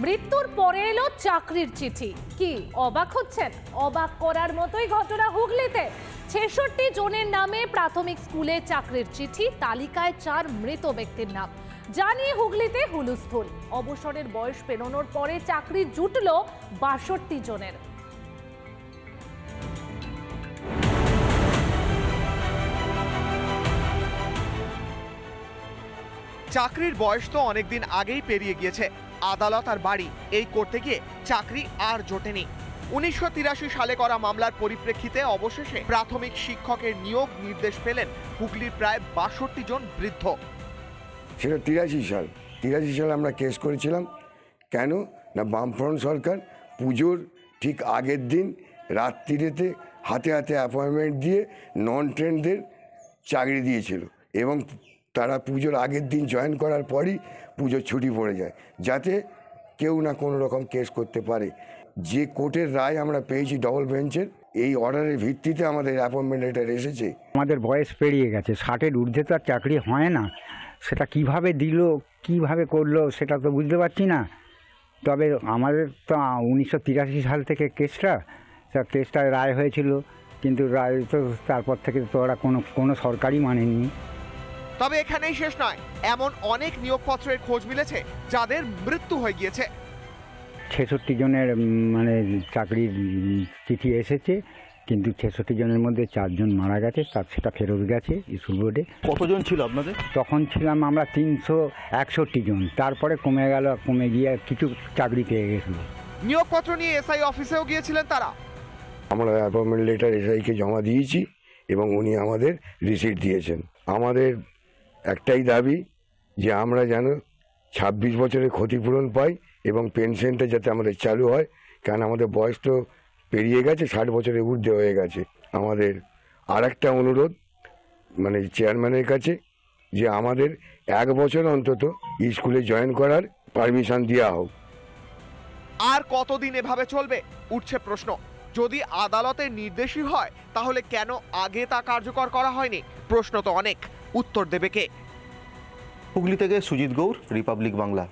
মৃত্যুর পরে এলো চাকরির চিঠি। কি অবাক হচ্ছেন? অবাক করার মতোই ঘটনা হুগলিতে। ৬৬ জনের নামে প্রাথমিক স্কুলে চাকরির চিঠি, তালিকায় ৪ মৃত ব্যক্তির নাম। জানিয়ে হুগলিতে হুলস্থুল। অবসরের বয়স পেরোনোর পরে চাকরি জুটল ৬২ জনের। চাকরির বয়স তো অনেকদিন আগেই পেরিয়ে গিয়েছে। আদালত আর বাড়ি এই করতে গিয়ে চাকরি আর জোটেনি। ১৯৮৩ সালে করা মামলার পরিপ্রেক্ষিতে অবশেষে প্রাথমিক শিক্ষকের নিয়োগ নির্দেশ পেলেন হুগলির প্রায় ৬২ জন বৃদ্ধ। সেটা ৮৩ সালে আমরা কেস করেছিলাম। কেন না, বামফ্রন্ট সরকার পুজোর ঠিক আগের দিন রাত্রিরেতে হাতে হাতে অ্যাপয়েন্টমেন্ট দিয়ে নন ট্রেনদের চাকরি দিয়েছিল এবং তারা পুজোর আগের দিন জয়েন করার পরই পুজোর ছুটি পড়ে যায়, যাতে কেউ না কোনো রকম কেস করতে পারে। যে কোর্টের রায় আমরা পেয়েছি ডবল বেঞ্চের, এই অর্ডারের ভিত্তিতে আমাদের অ্যাপয়েন্টমেন্ট লেটার এসেছে। আমাদের বয়স পেরিয়ে গেছে, ৬০-এর ঊর্ধ্বে তো আর চাকরি হয় না। সেটা কিভাবে দিল, কিভাবে করলো সেটা তো বুঝতে পারছি না। তবে আমাদের তো ১৯৮৩ সাল থেকে কেসটা রায় হয়েছিল, কিন্তু রায় তো তারপর থেকে তো ওরা কোনো সরকারই মানেনি। তবে এখানেই শেষ নয়, এমন অনেক নিয়োগপত্রের খোঁজ মিলেছে যাদের মৃত্যু হয়ে গিয়েছে। ৬৬ জনের মানে চাকরির চিঠি এসেছে, কিন্তু ৬৬ জনের মধ্যে ৪ জন মারা গেছে, সেটা ফেরত গেছে স্কুল বোর্ডে। কতজন ছিল আপনাদের? তখন ছিলাম আমরা ৩৬১ জন, তারপরে কমে গিয়ে কিছু চাকরি পেয়ে গেছিল। নিয়োগপত্র নিয়ে এসআই অফিসেও গিয়েছিলেন তারা। আমরা অ্যাপয়েন্টমেন্ট লেটার এসআইকে জমা দিয়েছি এবং উনি আমাদের রিসিট দিয়েছেন। আমাদের একটাই দাবি যে আমরা যেন ২৬ বছরের ক্ষতিপূরণ পাই এবং পেনশনটা যাতে আমাদের চালু হয়, কারণ আমাদের বয়স তো পেরিয়ে গেছে, ৬০ বছরের ঊর্ধ্বে হয়ে গেছে। আমাদের আর একটা অনুরোধ মানে চেয়ারম্যানের কাছে, যে আমাদের ১ বছর অন্তত স্কুলে জয়েন করার পারমিশন দেওয়া হোক। আর কতদিন এভাবে চলবে উঠছে প্রশ্ন। যদি আদালতের নির্দেশই হয়, তাহলে কেন আগে তা কার্যকর করা হয়নি? প্রশ্ন তো অনেক, উত্তর দেবে কে? হুগলি থেকে সুজিত গৌর, রিপাবলিক বাংলা।